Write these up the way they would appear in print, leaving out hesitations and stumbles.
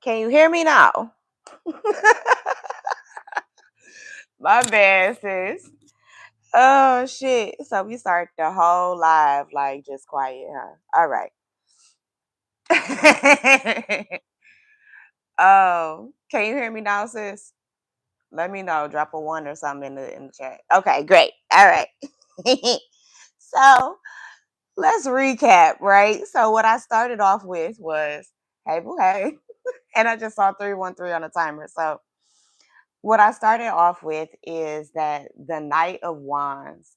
Can you hear me now? My bad, sis. Oh shit. So we start the whole live like just quiet, huh? All right. Oh, can you hear me now, sis? Let me know. Drop a one or something in the chat. Okay, great. All right. So let's recap, right? So what I started off with was hey boo hey. And I just saw 313 on the timer. So what I started off with is that the Knight of Wands,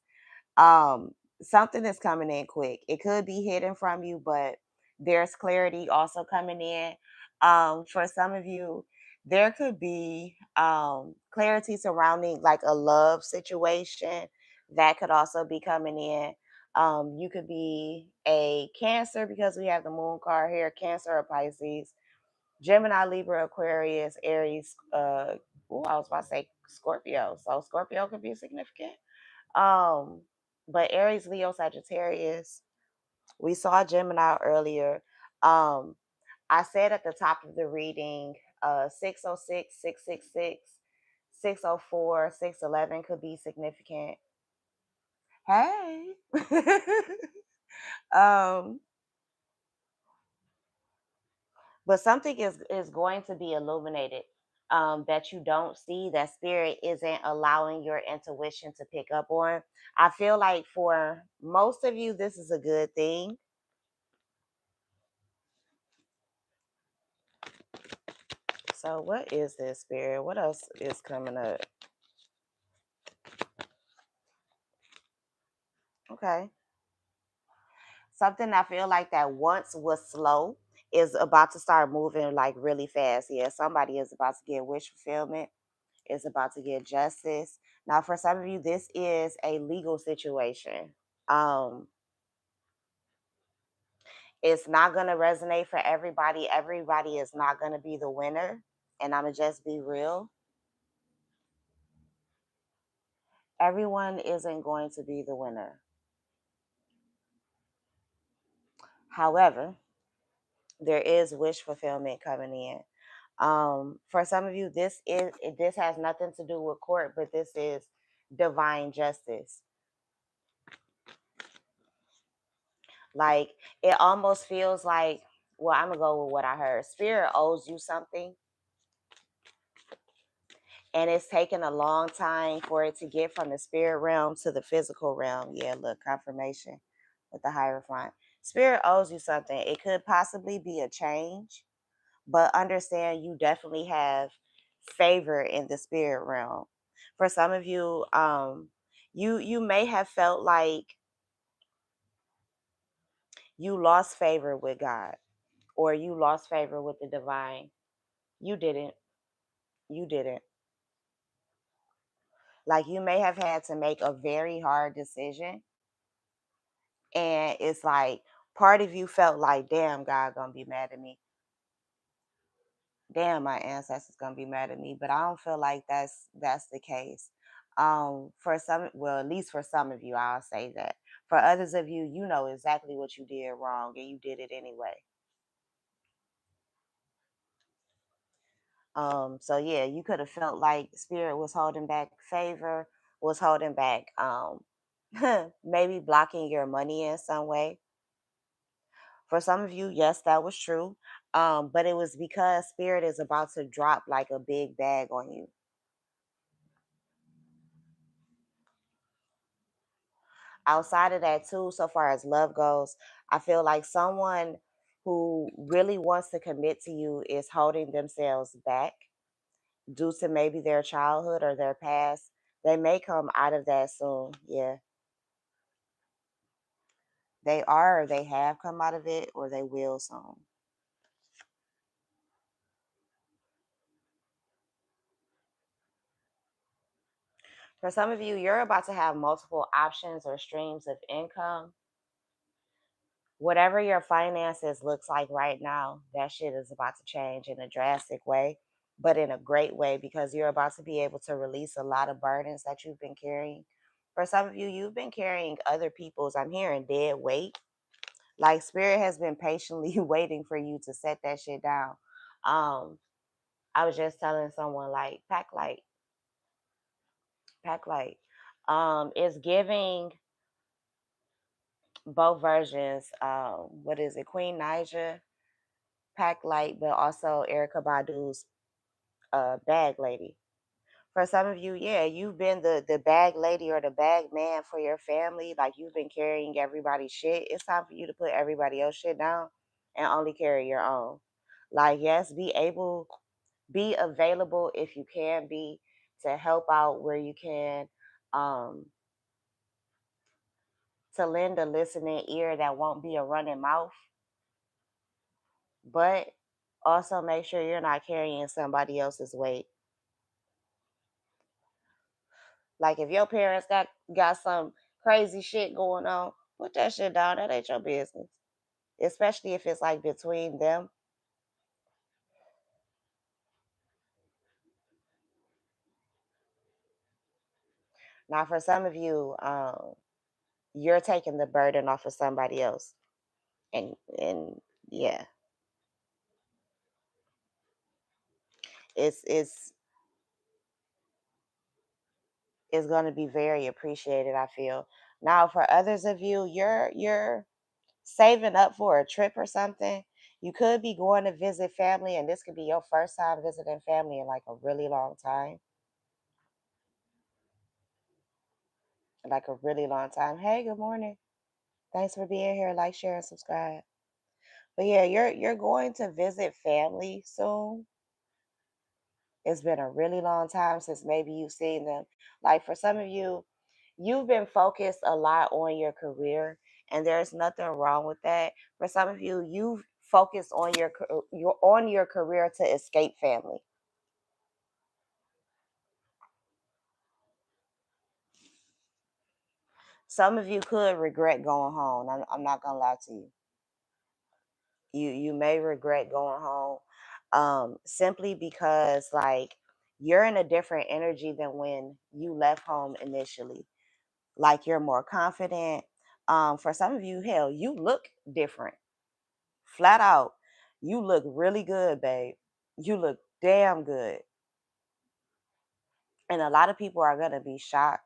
um, something is coming in quick. It could be hidden from you, but there's clarity also coming in. For some of you, there could be clarity surrounding like a love situation that could also be coming in. You could be a Cancer because we have the Moon card here, Cancer or Pisces, Gemini, Libra, Aquarius, Aries. I was about to say Scorpio. So Scorpio could be significant. Um, but Aries, Leo, Sagittarius. We saw Gemini earlier. Um, I said at the top of the reading, 606, 666, 604, 611 could be significant. Hey. um, but something is going to be illuminated that you don't see, that spirit isn't allowing your intuition to pick up on. I feel like for most of you this is a good thing. So what is this, spirit? What else is coming up? Okay, something I feel like that once was slow is about to start moving like really fast. Yeah, somebody is about to get wish fulfillment, is about to get justice. Now for some of you this is a legal situation. um it's not going to resonate for everybody. Everybody is not going to be the winner, and I'm gonna just be real. Everyone isn't going to be the winner. However, there is wish fulfillment coming in. For some of you this has nothing to do with court, but this is divine justice. Like, it almost feels like, well, I'm gonna go with what I heard. Spirit owes you something, and it's taken a long time for it to get from the spirit realm to the physical realm. Yeah, look, confirmation with the Hierophant. Spirit owes you something. It could possibly be a change, but understand you definitely have favor in the spirit realm. For some of you, you may have felt like you lost favor with God, or you lost favor with the divine. You didn't. You didn't. Like, you may have had to make a very hard decision, and it's like part of you felt like, damn, God gonna be mad at me. Damn, my ancestors gonna be mad at me. But I don't feel like that's the case. For some, well, at least for some of you, I'll say that. For others of you, you know exactly what you did wrong, and you did it anyway. So yeah, you could have felt like spirit was holding back favor, was holding back, maybe blocking your money in some way. For some of you, yes, that was true. But it was because spirit is about to drop like a big bag on you. Outside of that, too, so far as love goes, I feel like someone who really wants to commit to you is holding themselves back due to maybe their childhood or their past. They may come out of that soon. Yeah, they are, or they have come out of it, or they will soon. For some of you, you're about to have multiple options or streams of income. Whatever your finances looks like right now, that shit is about to change in a drastic way, but in a great way, because you're about to be able to release a lot of burdens that you've been carrying. For some of you, you've been carrying other people's, I'm hearing, dead weight. Like, spirit has been patiently waiting for you to set that shit down. Um, I was just telling someone like pack light. It's giving both versions. What is it? Queen Naija, pack light, but also Erica Badu's bag lady. For some of you, yeah, you've been the bag lady or the bag man for your family. Like you've been carrying everybody's shit. It's time for you to put everybody else shit down and only carry your own. Like, yes, be available if you can be to help out where you can, um, to lend a listening ear that won't be a running mouth, but also make sure you're not carrying somebody else's weight. Like if your parents got some crazy shit going on, put that shit down. That ain't your business. Especially if it's like between them. Now, for some of you, you're taking the burden off of somebody else, and yeah, it's it's going to be very appreciated. I feel. Now, for others of you, you're saving up for a trip or something. You could be going to visit family, and this could be your first time visiting family in like a really long time. Like a really long time. Hey, good morning. Thanks for being here. Like, share, and subscribe. But yeah, you're going to visit family soon. It's been a really long time since maybe you've seen them. Like for some of you, you've been focused a lot on your career, and there's nothing wrong with that. For some of you, you've focused on your career to escape family. Some of you could regret going home. I'm not gonna lie to you. You may regret going home, simply because like you're in a different energy than when you left home initially. Like you're more confident. For some of you, hell, you look different. Flat out, you look really good, babe. You look damn good. And a lot of people are gonna be shocked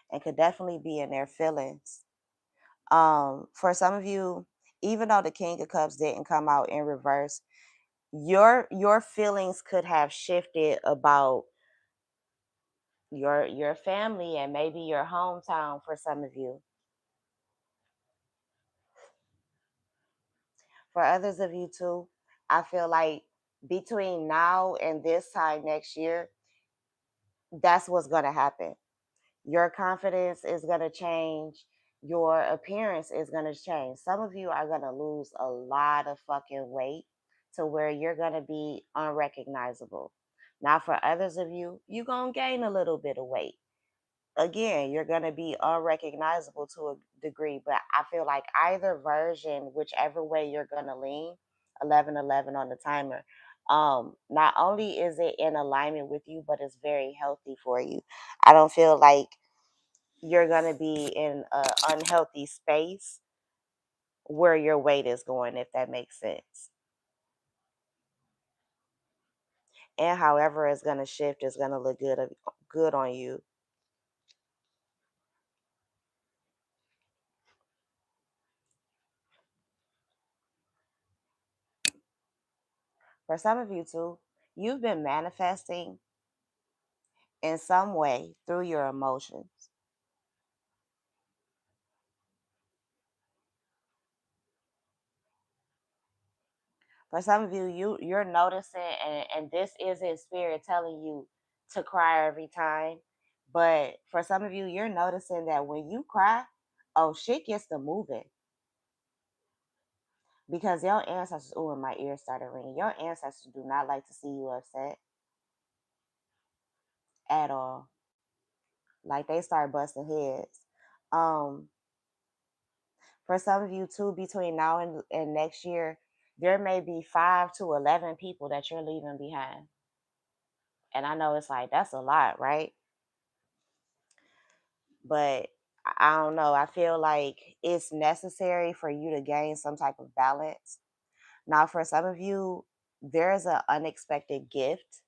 and could definitely be in their feelings. For some of you, even though the King of Cups didn't come out in reverse, your feelings could have shifted about your family and maybe your hometown. For some of you, for others of you too, I feel like between now and this time next year, that's what's going to happen. Your confidence is going to change. Your appearance is going to change. Some of you are going to lose a lot of fucking weight to where you're going to be unrecognizable. Now, for others of you, you're going to gain a little bit of weight. Again, you're going to be unrecognizable to a degree, but I feel like either version, whichever way you're going to lean, 1111 on the timer, not only is it in alignment with you, but it's very healthy for you. I don't feel like you're going to be in an unhealthy space where your weight is going, if that makes sense. And however it's going to shift, it's going to look good on you. For some of you too, you've been manifesting in some way through your emotions. For some of you, you're noticing, and this isn't spirit telling you to cry every time. But for some of you, you're noticing that when you cry, oh shit gets to moving. Because your ancestors, oh, and my ears started ringing. Your ancestors do not like to see you upset at all. Like they start busting heads. Um, for some of you too, between now and next year, there may be 5 to 11 people that you're leaving behind. And I know it's like that's a lot, right? But I don't know. I feel like it's necessary for you to gain some type of balance. Now, for some of you, there's an unexpected gift,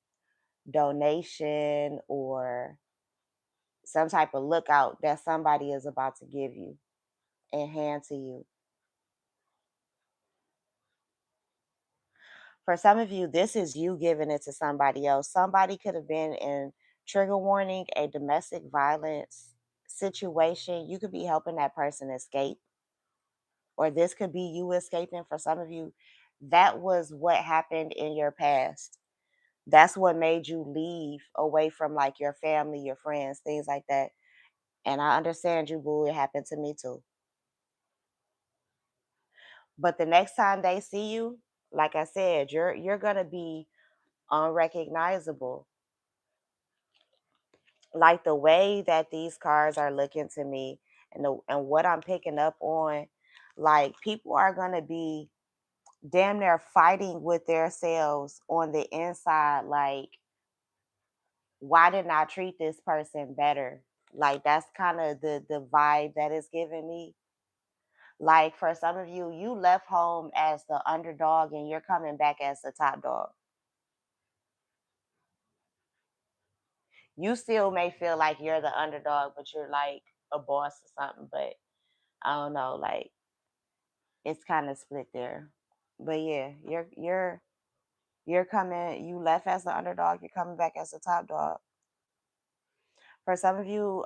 donation, or some type of lookout that somebody is about to give you and hand to you. For some of you, this is you giving it to somebody else. Somebody could have been in trigger warning, a domestic violence situation. You could be helping that person escape, or this could be you escaping. For some of you, that was what happened in your past. That's what made you leave away from like your family, your friends, things like that. And I understand you, boo. It happened to me too. But the next time they see you, like I said, you're gonna be unrecognizable. Like the way that these cards are looking to me, and what I'm picking up on, like people are gonna be damn near fighting with themselves on the inside. Like, why didn't I treat this person better? Like that's kind of the vibe that is giving me. Like for some of you, you left home as the underdog and you're coming back as the top dog. You still may feel like you're the underdog, but you're like a boss or something. But I don't know, like it's kind of split there. But yeah, you're coming. You left as the underdog. You're coming back as the top dog. For some of you,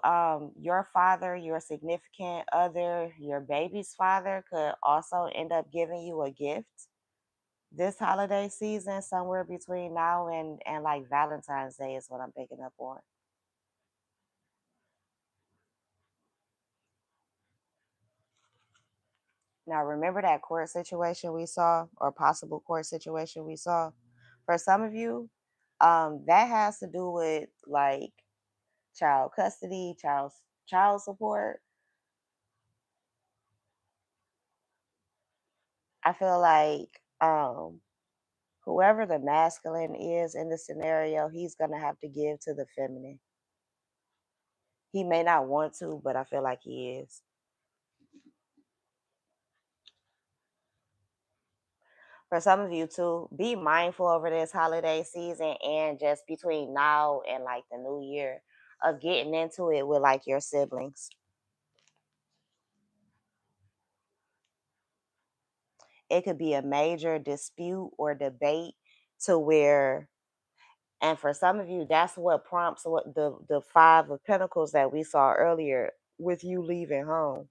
your father, your significant other, your baby's father could also end up giving you a gift this holiday season, somewhere between now and like Valentine's Day is what I'm picking up on. Now, remember that court situation we saw, or possible court situation we saw? For some of you, that has to do with like child custody, child support. I feel like whoever the masculine is in the scenario, he's gonna have to give to the feminine. He may not want to, but I feel like he is. For some of you too, be mindful over this holiday season and just between now and like the new year of getting into it with like your siblings. It could be a major dispute or debate to where, and for some of you, that's what prompts what the five of pentacles that we saw earlier with you leaving home.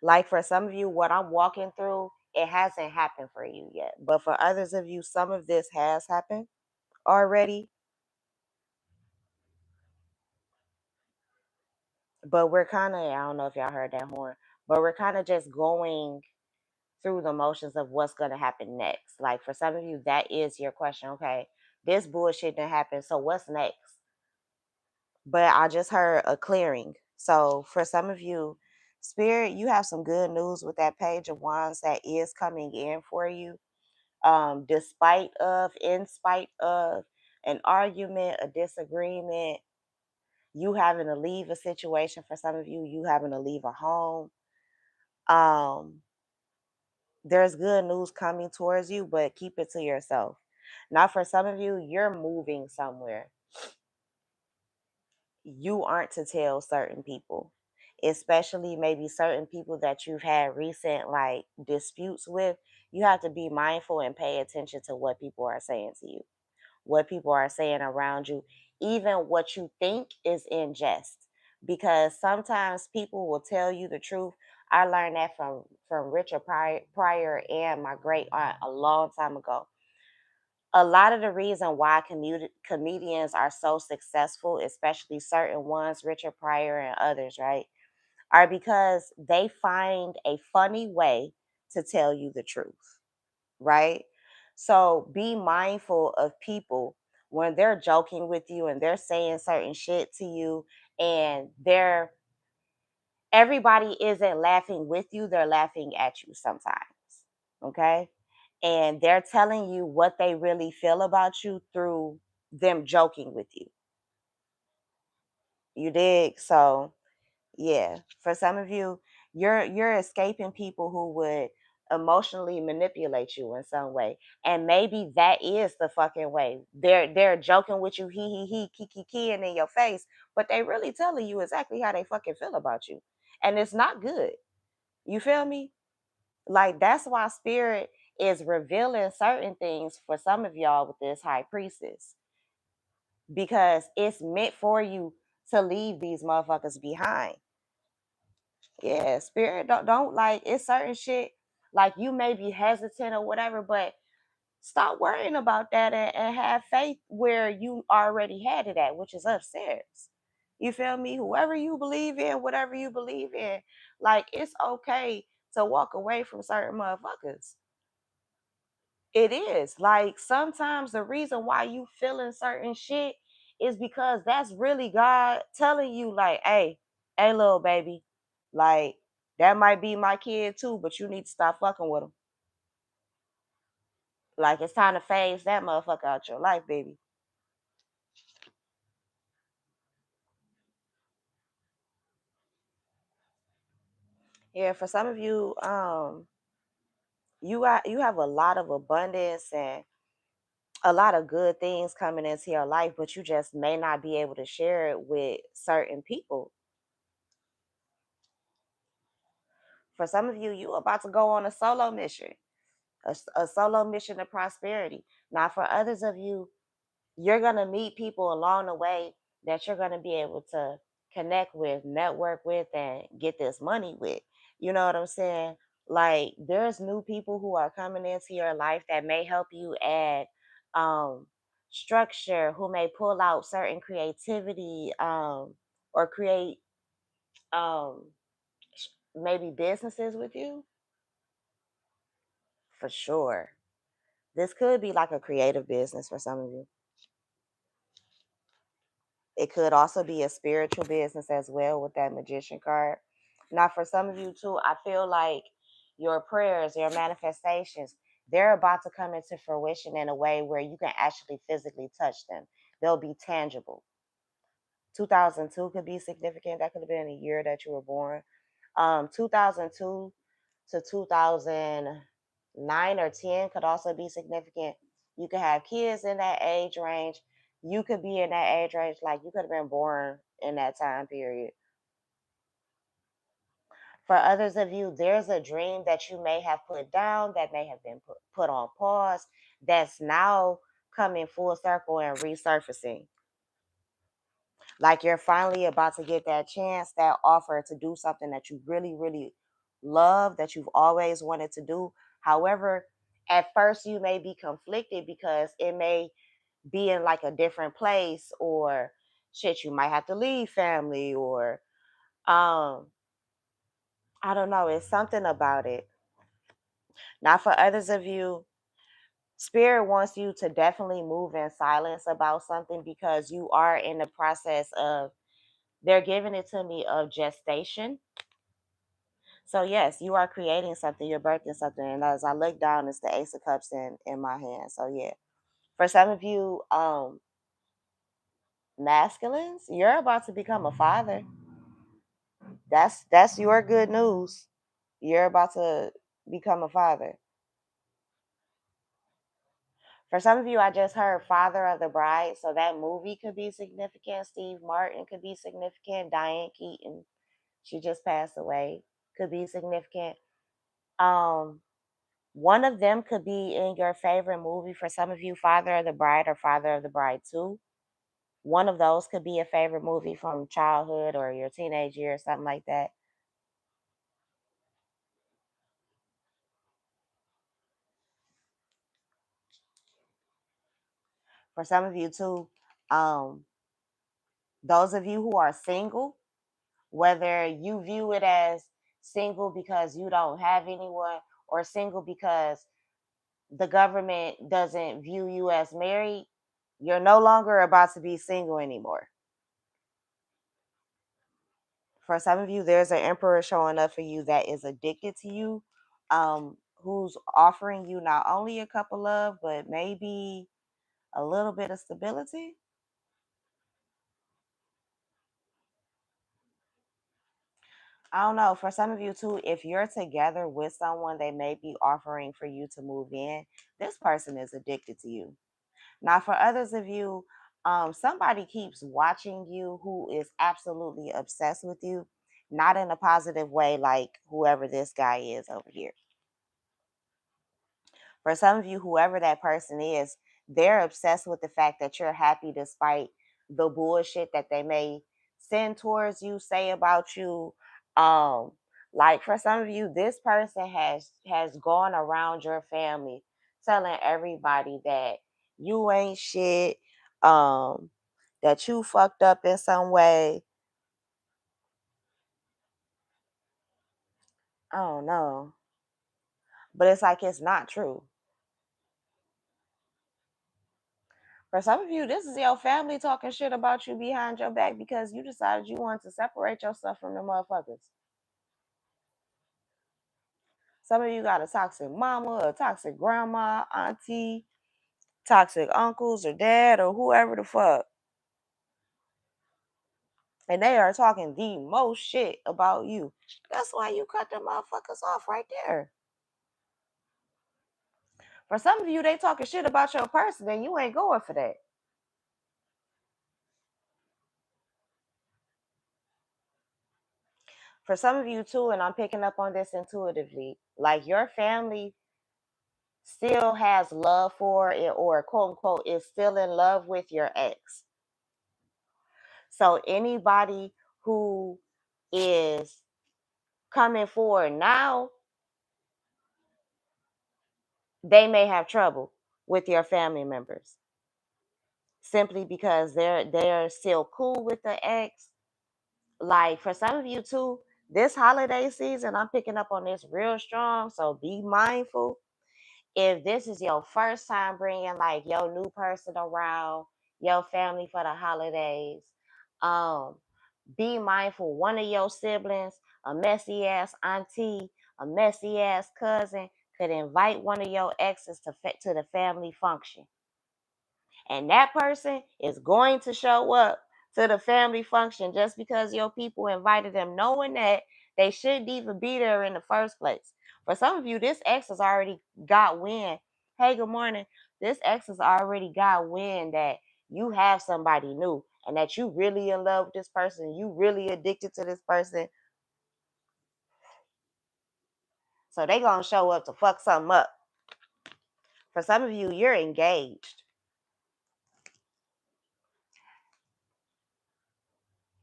Like for some of you, what I'm walking through, it hasn't happened for you yet. But for others of you, some of this has happened already. But we're kind of, I don't know if y'all heard that horn, but we're kind of just going through the motions of what's going to happen next. Like for some of you, that is your question. Okay, this bullshit didn't happen. So what's next? But I just heard a clearing. So for some of you, Spirit, you have some good news with that Page of Wands that is coming in for you. Despite of, in spite of an argument, a disagreement, you having to leave a situation. For some of you, you having to leave a home. Um, there's good news coming towards you, but keep it to yourself. Now, for some of you, you're moving somewhere. You aren't to tell certain people, especially maybe certain people that you've had recent like disputes with. You have to be mindful and pay attention to what people are saying to you, what people are saying around you, even what you think is in jest. Because sometimes people will tell you the truth. I learned that from Richard Pryor and my great aunt a long time ago. A lot of the reason why comedians are so successful, especially certain ones, Richard Pryor and others, right, are because they find a funny way to tell you the truth, right? So be mindful of people when they're joking with you and they're saying certain shit to you, and they're everybody isn't laughing with you, they're laughing at you sometimes. Okay? And they're telling you what they really feel about you through them joking with you. You dig? So, yeah, for some of you, you're escaping people who would emotionally manipulate you in some way. And maybe that is the fucking way. They're joking with you, he, kiki in your face, but they really telling you exactly how they fucking feel about you. And it's not good. You feel me? Like that's why spirit is revealing certain things for some of y'all with this high priestess. Because it's meant for you to leave these motherfuckers behind. Yeah, spirit don't like it's certain shit like you may be hesitant or whatever, but stop worrying about that and have faith where you already had it at, which is upstairs. You feel me? Whoever you believe in, whatever you believe in, like it's okay to walk away from certain motherfuckers. It is. Like sometimes the reason why you feeling certain shit is because that's really God telling you, like, hey, little baby, like that might be my kid too, but you need to stop fucking with him. Like it's time to phase that motherfucker out your life, baby. Yeah, for some of you, you have a lot of abundance and a lot of good things coming into your life, but you just may not be able to share it with certain people. For some of you, you about to go on a solo mission, a solo mission of prosperity. Now, for others of you, you're going to meet people along the way that you're going to be able to connect with, network with, and get this money with. You know what I'm saying? Like, there's new people who are coming into your life that may help you add um, structure, who may pull out certain creativity or create um, maybe businesses with you for sure. This could be like a creative business for some of you. It could also be a spiritual business as well with that magician card. Now, for some of you too, I feel like your prayers, your manifestations, they're about to come into fruition in a way where you can actually physically touch them. They'll be tangible. 2002 could be significant. That could have been the year that you were born. 2002 to 2009 or 10 could also be significant. You could have kids in that age range. You could be in that age range, like you could have been born in that time period. For others of you, there's a dream that you may have put down, that may have been put on pause, that's now coming full circle and resurfacing. Like you're finally about to get that chance, that offer to do something that you really, really love, that you've always wanted to do. However, at first you may be conflicted because it may be in like a different place, or shit, you might have to leave family, or um, I don't know, it's something about it. Now, for others of you, Spirit wants you to definitely move in silence about something because you are in the process of, they're giving it to me, of gestation. So yes, you are creating something, you're birthing something. And as I look down, it's the Ace of Cups in my hand. So yeah. For some of you, masculines, you're about to become a father. That's your good news. You're about to become a father. For some of you, I just heard Father of the Bride. So that movie could be significant. Steve Martin could be significant. Diane Keaton, she just passed away, could be significant. Um, One of them could be in your favorite movie. For some of you, Father of the Bride or Father of the Bride 2. One of those could be a favorite movie from childhood or your teenage years, something like that. For some of you too, um, those of you who are single, whether you view it as single because you don't have anyone, or single because the government doesn't view you as married, you're no longer about to be single anymore. For some of you, there's an emperor showing up for you that is addicted to you, who's offering you not only a cup of love, but maybe a little bit of stability. I don't know. For some of you too, if you're together with someone, they may be offering for you to move in. This person is addicted to you. Now, for others of you, somebody keeps watching you who is absolutely obsessed with you, not in a positive way, like whoever this guy is over here. For some of you, whoever that person is, they're obsessed with the fact that you're happy despite the bullshit that they may send towards you, say about you. Um, like for some of you, this person has gone around your family telling everybody that you ain't shit, um, that you fucked up in some way. I don't know. But it's like it's not true. For some of you, this is your family talking shit about you behind your back because you decided you wanted to separate yourself from the motherfuckers. Some of you got a toxic mama, a toxic grandma, auntie, toxic uncles or dad or whoever the fuck. And they are talking the most shit about you. That's why you cut them motherfuckers off right there. For some of you, they talking shit about your person and you ain't going for that. For some of you too, and I'm picking up on this intuitively, like your family still has love for it or quote unquote is still in love with your ex. So anybody who is coming forward now, they may have trouble with your family members simply because they're still cool with the ex. Like for some of you too, this holiday season, I'm picking up on this real strong. So be mindful if this is your first time bringing like your new person around your family for the holidays, um, be mindful. One of your siblings, a messy ass auntie, a messy ass cousin, could invite one of your exes to the family function, and that person is going to show up to the family function just because your people invited them, knowing that they shouldn't even be there in the first place. For some of you, this ex has already got wind. Hey, good morning. This ex has already got wind that you have somebody new and that you really in love with this person, you really addicted to this person. So they gonna show up to fuck something up. For some of you, you're engaged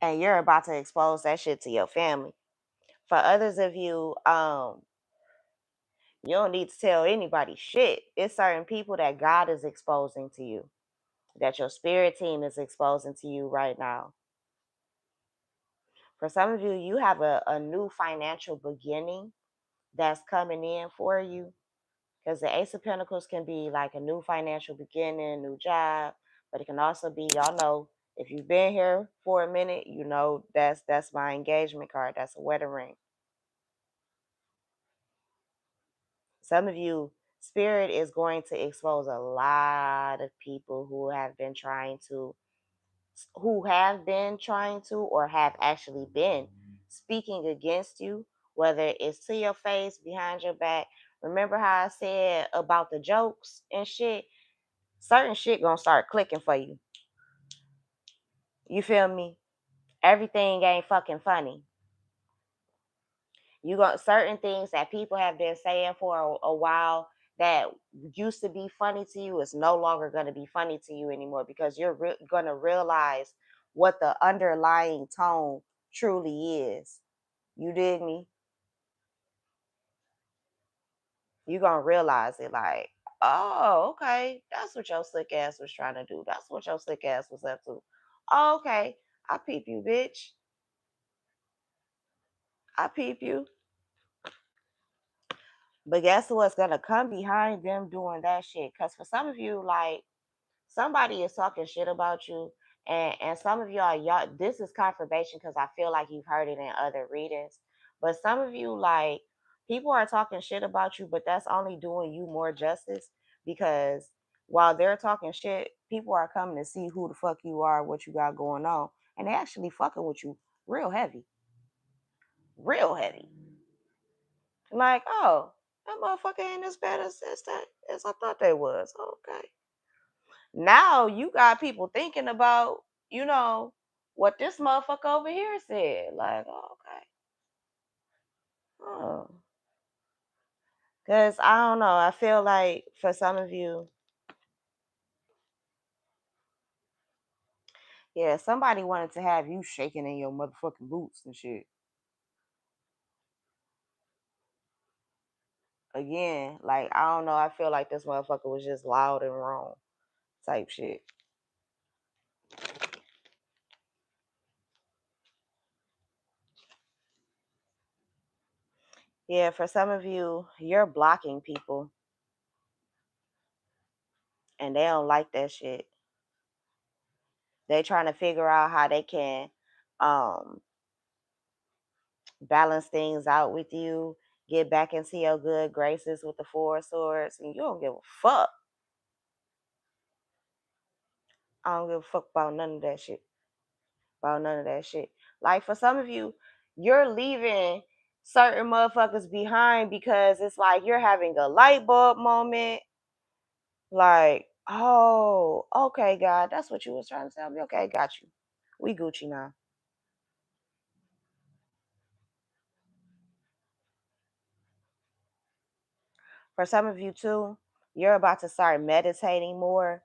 and you're about to expose that shit to your family. For others of you, you don't need to tell anybody shit. It's certain people that God is exposing to you, that your spirit team is exposing to you right now. For some of you, you have a new financial beginning that's coming in for you. Because the Ace of Pentacles can be like a new financial beginning, a new job, but it can also be, y'all know, if you've been here for a minute, you know that's my engagement card. That's a wedding ring. Some of you, spirit is going to expose a lot of people who have been trying to or have actually been speaking against you, whether it's to your face, behind your back. Remember how I said about the jokes and shit? Certain shit gonna start clicking for you. You feel me? Everything ain't fucking funny. You got certain things that people have been saying for a while that used to be funny to you is no longer going to be funny to you anymore because you're going to realize what the underlying tone truly is. You dig me? You're going to realize it like, oh, okay, that's what your slick ass was trying to do. That's what your slick ass was up to. Oh, okay, I peep you, bitch. I peep you. But guess what's gonna come behind them doing that shit? Because for some of you, like somebody is talking shit about you, and some of y'all, this is confirmation because I feel like you've heard it in other readings. But some of you, like people are talking shit about you, but that's only doing you more justice because while they're talking shit, people are coming to see who the fuck you are, what you got going on, and they actually fucking with you real heavy. real heavy. Like, oh, that motherfucker ain't as bad as I thought they was. Okay. Now you got people thinking about, you know, what this motherfucker over here said. Like, oh, okay. Oh. Cause I don't know. I feel like for some of you, yeah, somebody wanted to have you shaking in your motherfucking boots and shit. Again, like I don't know. I feel like this motherfucker was just loud and wrong type shit. Yeah, for some of you, you're blocking people and they don't like that shit. They trying to figure out how they can um balance things out with you, get back into your good graces with the four of swords, and you don't give a fuck. I don't give a fuck about none of that shit. About none of that shit. Like for some of you, you're leaving certain motherfuckers behind because it's like you're having a light bulb moment. Like, oh, okay, God, that's what you was trying to tell me. Okay, got you. We Gucci now. For some of you too, you're about to start meditating more.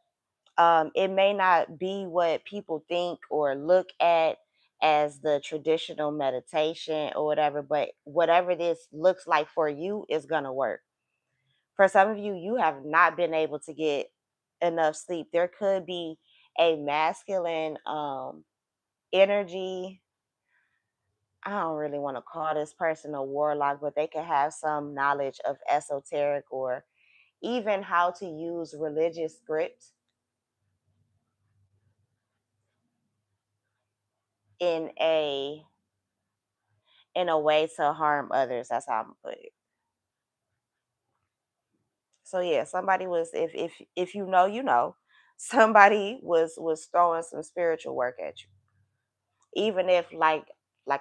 It may not be what people think or look at as the traditional meditation or whatever, but whatever this looks like for you is going to work. For some of you, you have not been able to get enough sleep. There could be a masculine energy. I don't really want to call this person a warlock, but they could have some knowledge of esoteric or even how to use religious script in a way to harm others. That's how I'm gonna put it. So yeah, somebody was if you know, you know, somebody was throwing some spiritual work at you. Even if like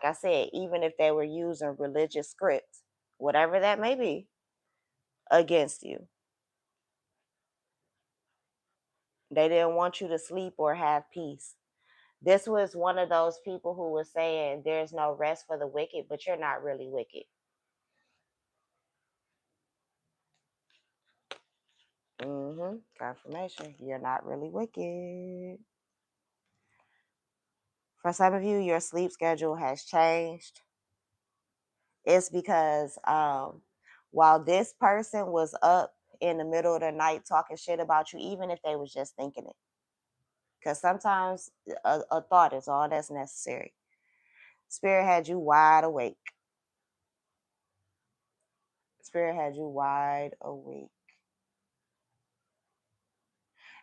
I said, even if they were using religious scripts, whatever that may be, against you. They didn't want you to sleep or have peace. This was one of those people who was saying there's no rest for the wicked, but you're not really wicked. Confirmation. You're not really wicked. For some of you, your sleep schedule has changed. It's because while this person was up in the middle of the night talking shit about you, even if they was just thinking it, because sometimes a thought is all that's necessary. Spirit had you wide awake. Spirit had you wide awake.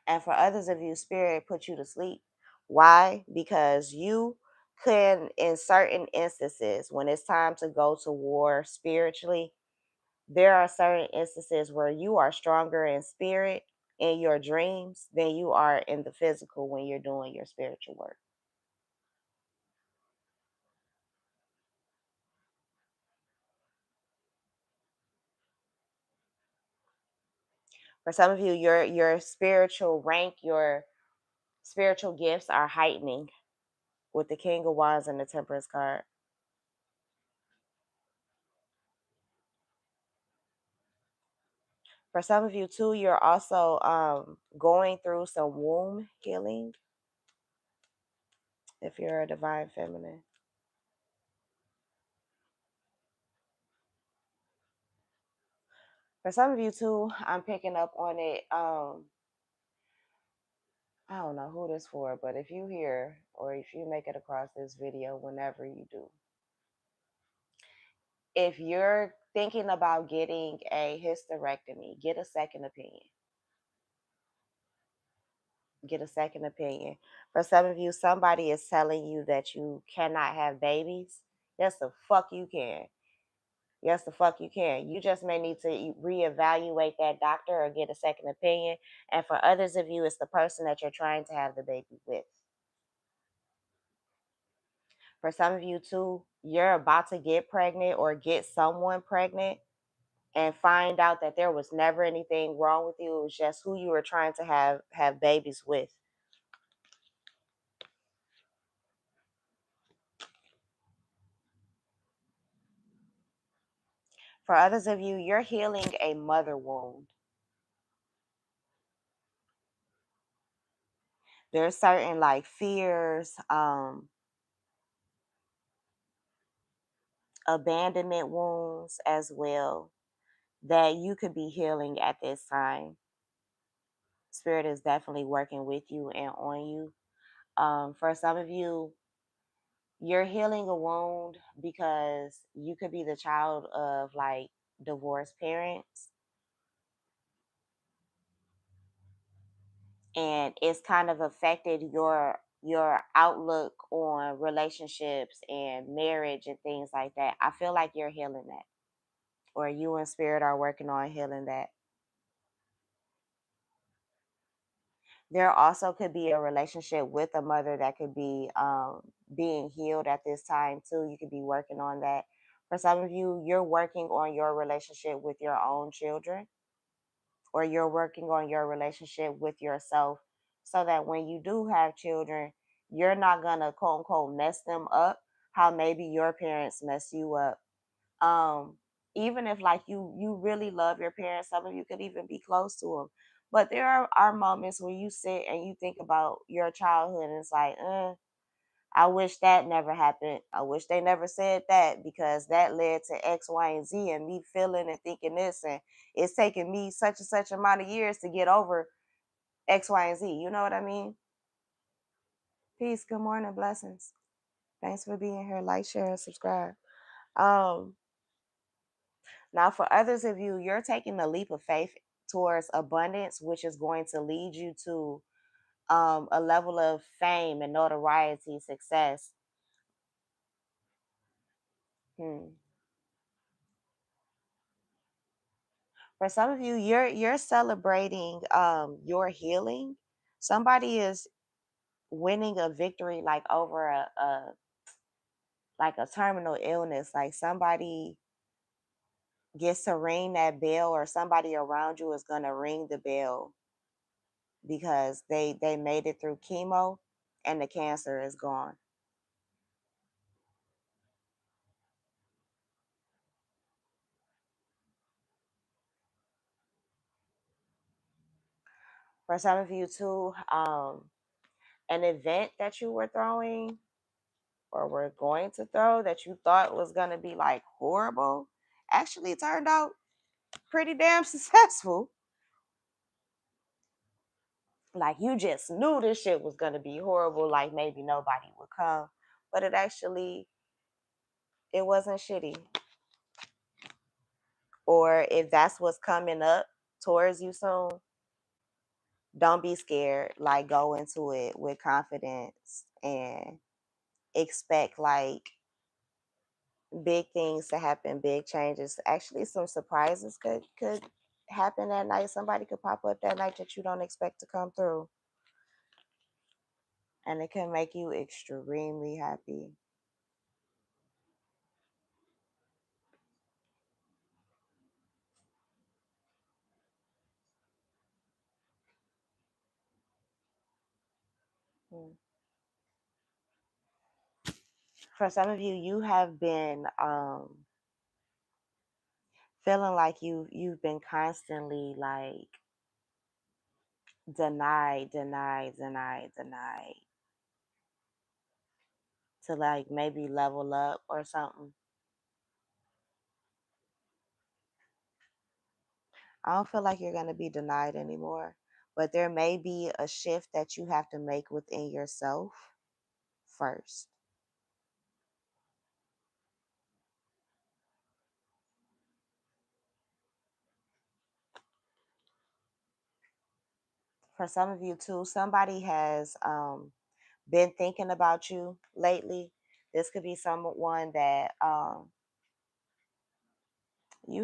And for others of you, Spirit put you to sleep. Why? Because you can, in certain instances, when it's time to go to war spiritually, there are certain instances where you are stronger in spirit in your dreams than you are in the physical when you're doing your spiritual work. For some of you, your spiritual rank, your spiritual gifts are heightening with the King of Wands and the Temperance card. For some of you too, you're also going through some womb healing if you're a divine feminine. For some of you too, I'm picking up on it. I don't know who this for, but if you hear or if you make it across this video, whenever you do, if you're thinking about getting a hysterectomy, get a second opinion. Get a second opinion. For some of you, somebody is telling you that you cannot have babies. Yes, the fuck you can. Yes, the fuck you can. You just may need to reevaluate that doctor or get a second opinion. And for others of you, it's the person that you're trying to have the baby with. For some of you too, you're about to get pregnant or get someone pregnant and find out that there was never anything wrong with you. It was just who you were trying to have babies with. For others of you, you're healing a mother wound. There's certain like fears, abandonment wounds as well that you could be healing at this time. Spirit is definitely working with you and on you. For some of you, you're healing a wound because you could be the child of like divorced parents, and it's kind of affected your outlook on relationships and marriage and things like that. I feel like you're healing that, or you and spirit are working on healing that. There also could be a relationship with a mother that could be being healed at this time too. You could be working on that. For some of you, you're working on your relationship with your own children, or you're working on your relationship with yourself, so that when you do have children, you're not gonna quote unquote mess them up how maybe your parents mess you up. um Even if like you really love your parents, some of you could even be close to them, but there are moments where you sit and you think about your childhood and it's like, I wish that never happened. I wish they never said that because that led to X, Y, and Z, and me feeling and thinking this, and it's taking me such and such amount of years to get over X, Y, and Z. You know what I mean? Peace, good morning, blessings. Thanks for being here. Like, share, and subscribe. Um, Now, for others of you, you're taking a leap of faith towards abundance, which is going to lead you to a level of fame and notoriety, success. Hmm. For some of you, you're celebrating your healing. Somebody is winning a victory like over a like a terminal illness. Like somebody gets to ring that bell, or somebody around you is gonna ring the bell because they made it through chemo and the cancer is gone. For some of you too, an event that you were throwing or were going to throw that you thought was going to be like horrible actually turned out pretty damn successful. Like you just knew this shit was going to be horrible, like maybe nobody would come, but it wasn't shitty. Or if that's what's coming up towards you soon, don't be scared. Like go into it with confidence and expect like big things to happen, big changes. Actually, some surprises could happen that night. Somebody could pop up that night that you don't expect to come through, and it can make you extremely happy. Mm. For some of you, you have been feeling like you've been constantly like denied to like maybe level up or something. I don't feel like you're going to be denied anymore, but there may be a shift that you have to make within yourself first. For some of you too, somebody has been thinking about you lately. This could be someone that you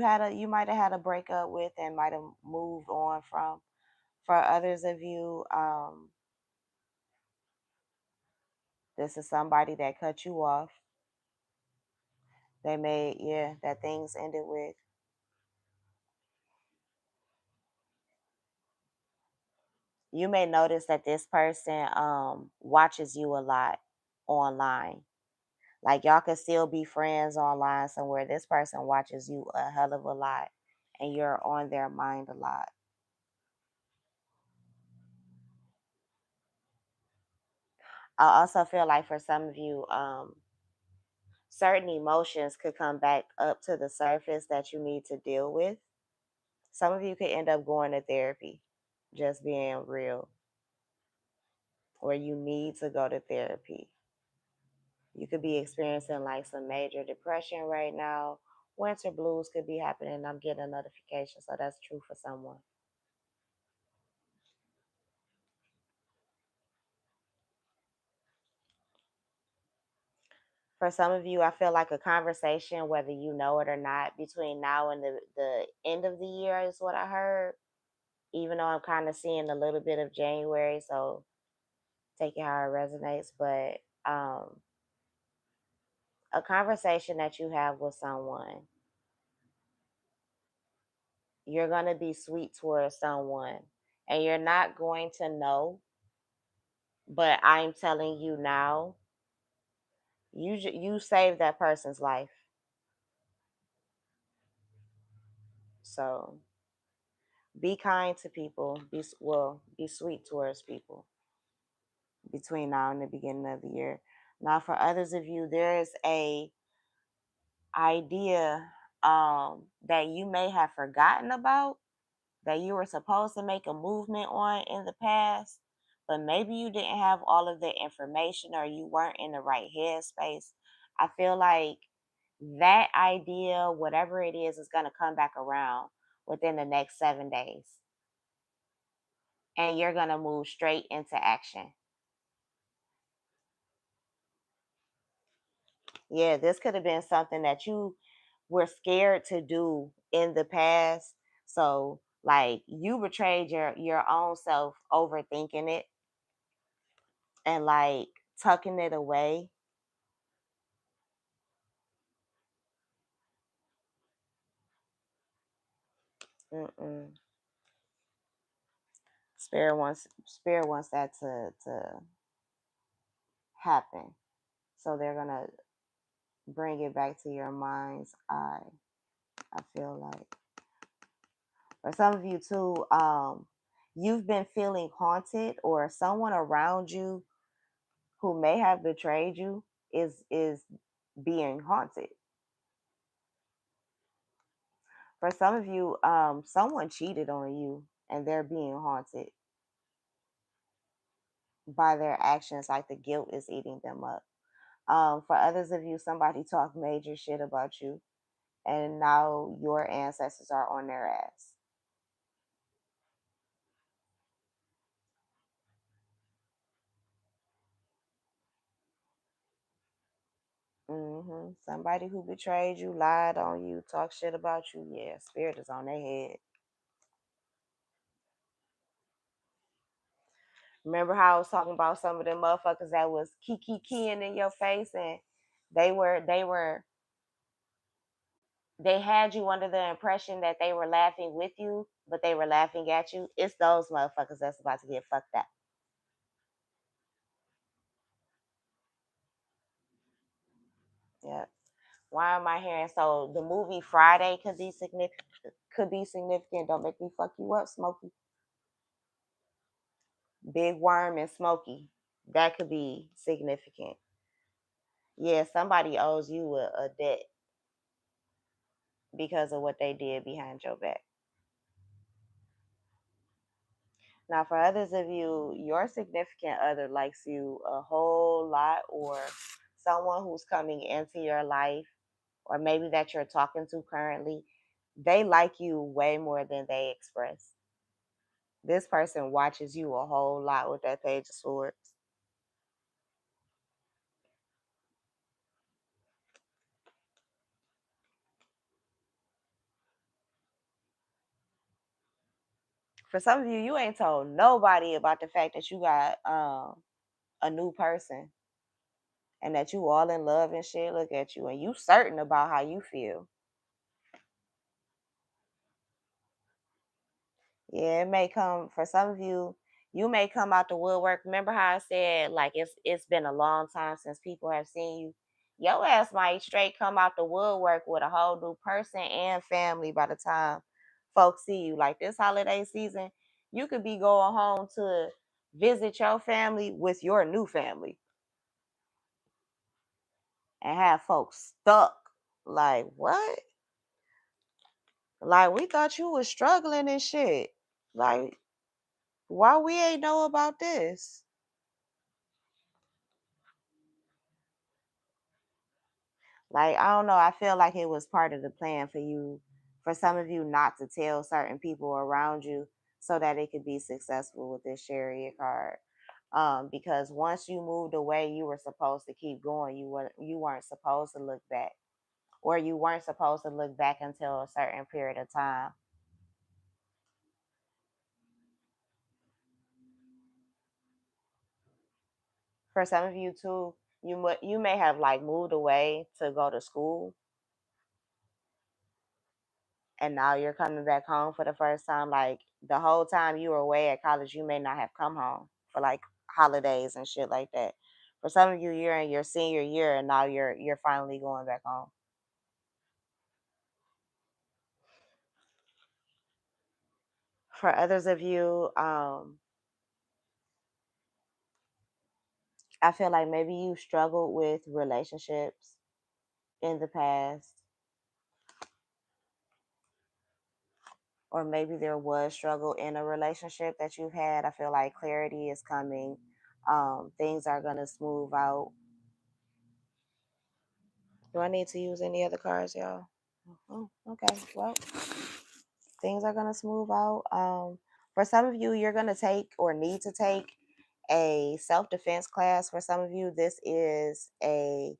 might have had a breakup with and might have moved on from. For others of you, This is somebody that cut you off. They made, yeah, that things ended with. You may notice that this person watches you a lot online. Like y'all could still be friends online somewhere. This person watches you a hell of a lot and you're on their mind a lot. I also feel like for some of you, certain emotions could come back up to the surface that you need to deal with. Some of you could end up going to therapy, just being real, or you need to go to therapy. You could be experiencing like some major depression right now. Winter blues could be happening. I'm getting a notification, so that's true for someone. For some of you, I feel like a conversation, whether you know it or not, between now and the end of the year is what I heard. Even though I'm kind of seeing a little bit of January, so take it how it resonates. But a conversation that you have with someone, you're going to be sweet towards someone, and you're not going to know. But I'm telling you now, you saved that person's life. So be kind to people. Be sweet towards people between now and the beginning of the year. Now, for others of you, there is a idea that you may have forgotten about, that you were supposed to make a movement on in the past, but maybe you didn't have all of the information or you weren't in the right headspace. I feel like that idea, whatever it is going to come back around within the next 7 days. And you're going to move straight into action. Yeah, this could have been something that you were scared to do in the past. So, like, you betrayed your own self overthinking it and like tucking it away. Mm-mm. Spirit wants that to happen. So they're gonna bring it back to your mind's eye. I feel like for some of you too, you've been feeling haunted, or someone around you who may have betrayed you is being haunted. For some of you, someone cheated on you and they're being haunted by their actions, like the guilt is eating them up. For others of you, somebody talked major shit about you, and now your ancestors are on their ass. Somebody who betrayed you, lied on you, talked shit about you. Yeah, spirit is on their head. Remember how I was talking about some of them motherfuckers that was keying in your face, and they had you under the impression that they were laughing with you, but they were laughing at you. It's those motherfuckers that's about to get fucked up. Yeah. Why am I hearing so the movie Friday could be significant? Could be significant. Don't make me fuck you up, Smokey. Big Worm and Smokey. That could be significant. Yeah, somebody owes you a debt because of what they did behind your back. Now, for others of you, your significant other likes you a whole lot, or someone who's coming into your life, or maybe that you're talking to currently, they like you way more than they express. This person watches you a whole lot with that Page of Swords. For some of you, you ain't told nobody about the fact that you got a new person. and that you all in love and shit. Look at you, and you certain about how you feel. Yeah, it may come for some of you. You may come out the woodwork. Remember how I said like it's been a long time since people have seen you. Your ass might straight come out the woodwork with a whole new person and family by the time folks see you. Like this holiday season, you could be going home to visit your family with your new family and have folks stuck. Like what? Like we thought you was struggling and shit. Like why we ain't know about this? Like, I don't know, I feel like it was part of the plan for you, for some of you not to tell certain people around you so that it could be successful with this chariot card. Because once you moved away, you were supposed to keep going. You weren't supposed to look back, or you weren't supposed to look back until a certain period of time. For some of you too, you may have like moved away to go to school, and now you're coming back home for the first time. Like the whole time you were away at college, you may not have come home for like holidays and shit like that. For some of you, you're in your senior year, and now you're finally going back home. For others of you, I feel like maybe you struggled with relationships in the past, or maybe there was struggle in a relationship that you've had. I feel like clarity is coming. Things are gonna smooth out. Do I need to use any other cards, y'all? Oh, okay. Well, things are gonna smooth out. For some of you, you're gonna take or need to take a self defense class. For some of you, this is a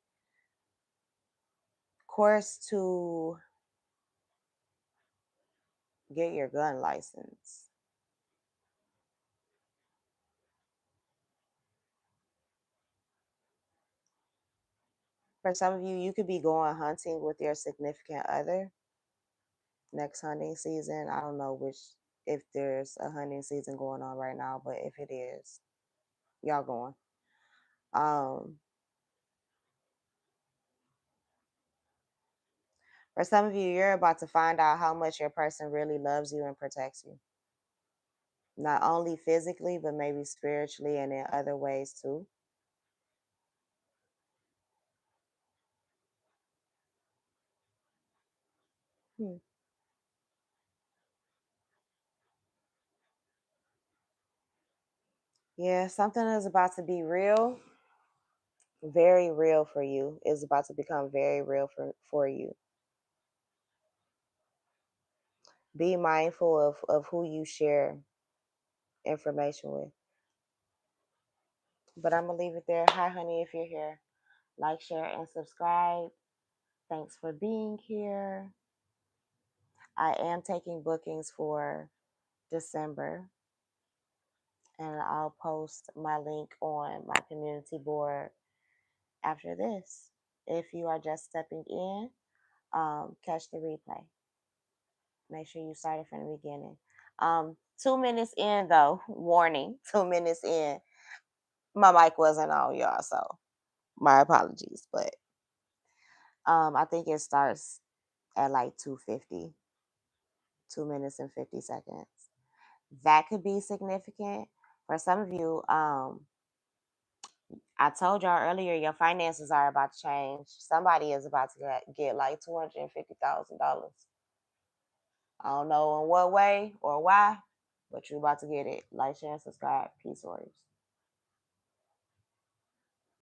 course to get your gun license. For some of you, you could be going hunting with your significant other next hunting season. I don't know if there's a hunting season going on right now, but if it is, y'all going. Um, for some of you, you're about to find out how much your person really loves you and protects you. Not only physically, but maybe spiritually and in other ways too. Hmm. Yeah, something is about to be real, very real for you. Is about to become very real for you. Be mindful of who you share information with. But I'm going to leave it there. Hi, honey, if you're here. Like, share, and subscribe. Thanks for being here. I am taking bookings for December, and I'll post my link on my community board after this. If you are just stepping in, catch the replay. Make sure you start it from the beginning. 2 minutes in, though, warning, 2 minutes in, my mic wasn't on, y'all, so my apologies. But I think it starts at like 2:50, 2 minutes and 50 seconds. That could be significant. For some of you, I told y'all earlier, your finances are about to change. Somebody is about to get like $250,000. I don't know in what way or why, but you're about to get it. Like, share, and subscribe. Peace, warriors.